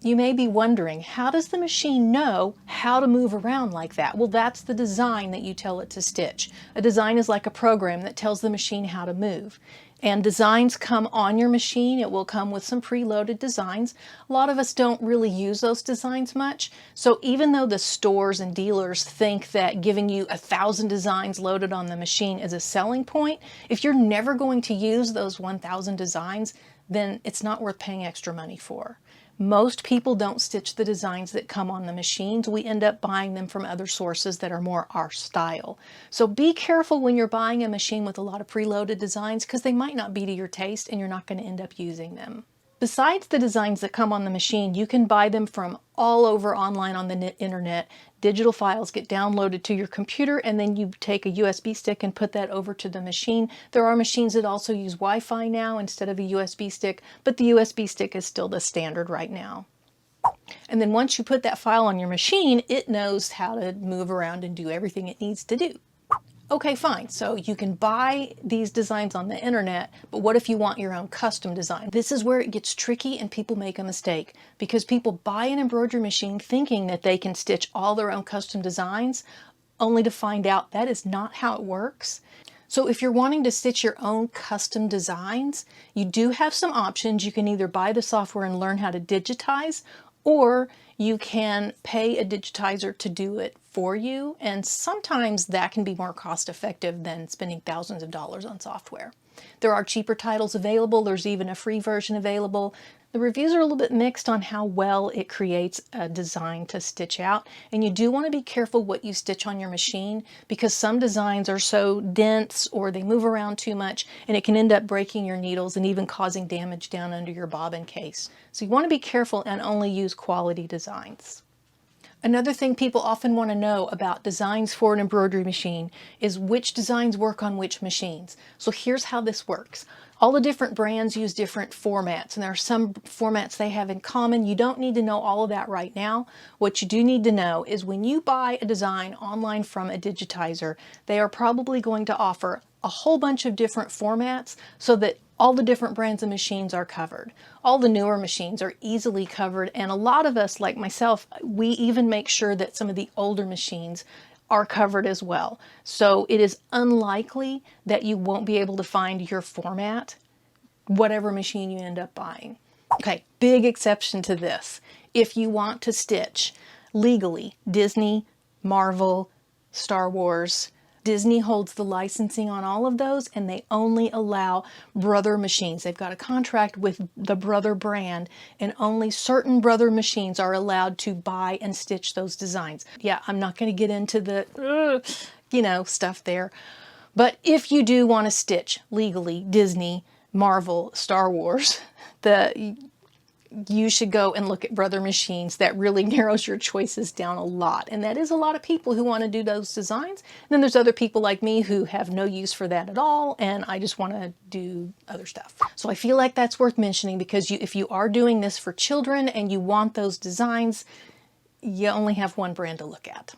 You may be wondering, how does the machine know how to move around like that? Well, that's the design that you tell it to stitch. A design is like a program that tells the machine how to move. And designs come on your machine. It will come with some preloaded designs. A lot of us don't really use those designs much. So even though the stores and dealers think that giving you 1,000 designs loaded on the machine is a selling point, if you're never going to use those 1,000 designs, then it's not worth paying extra money for. Most people don't stitch the designs that come on the machines. We end up buying them from other sources that are more our style. So be careful when you're buying a machine with a lot of preloaded designs, because they might not be to your taste and you're not going to end up using them. Besides the designs that come on the machine, you can buy them from all over online on the internet. Digital files get downloaded to your computer, and then you take a USB stick and put that over to the machine. There are machines that also use Wi-Fi now instead of a USB stick, but the USB stick is still the standard right now. And then once you put that file on your machine, it knows how to move around and do everything it needs to do. Okay, fine. So you can buy these designs on the internet, but what if you want your own custom design? This is where it gets tricky and people make a mistake, because people buy an embroidery machine thinking that they can stitch all their own custom designs, only to find out that is not how it works. So if you're wanting to stitch your own custom designs, you do have some options. You can either buy the software and learn how to digitize, or you can pay a digitizer to do it for you, and sometimes that can be more cost effective than spending thousands of dollars on software. There are cheaper titles available. There's even a free version available. The reviews are a little bit mixed on how well it creates a design to stitch out, and you do want to be careful what you stitch on your machine, because some designs are so dense or they move around too much, and it can end up breaking your needles and even causing damage down under your bobbin case. So you want to be careful and only use quality designs. Another thing people often want to know about designs for an embroidery machine is which designs work on which machines. So here's how this works. All the different brands use different formats, and there are some formats they have in common. You don't need to know all of that right now. What you do need to know is when you buy a design online from a digitizer, they are probably going to offer a whole bunch of different formats so that all the different brands of machines are covered. All the newer machines are easily covered, and a lot of us, like myself, we even make sure that some of the older machines are covered as well. So it is unlikely that you won't be able to find your format, whatever machine you end up buying. Okay, big exception to this. If you want to stitch legally Disney, Marvel, Star Wars, Disney holds the licensing on all of those, and they only allow Brother machines. They've got a contract with the Brother brand, and only certain Brother machines are allowed to buy and stitch those designs. Yeah, I'm not going to get into the, stuff there. But if you do want to stitch legally Disney, Marvel, Star Wars, you should go and look at Brother machines. That really narrows your choices down a lot. And that is a lot of people who want to do those designs. And then there's other people like me who have no use for that at all, and I just want to do other stuff. So I feel like that's worth mentioning, because if you are doing this for children and you want those designs, you only have one brand to look at.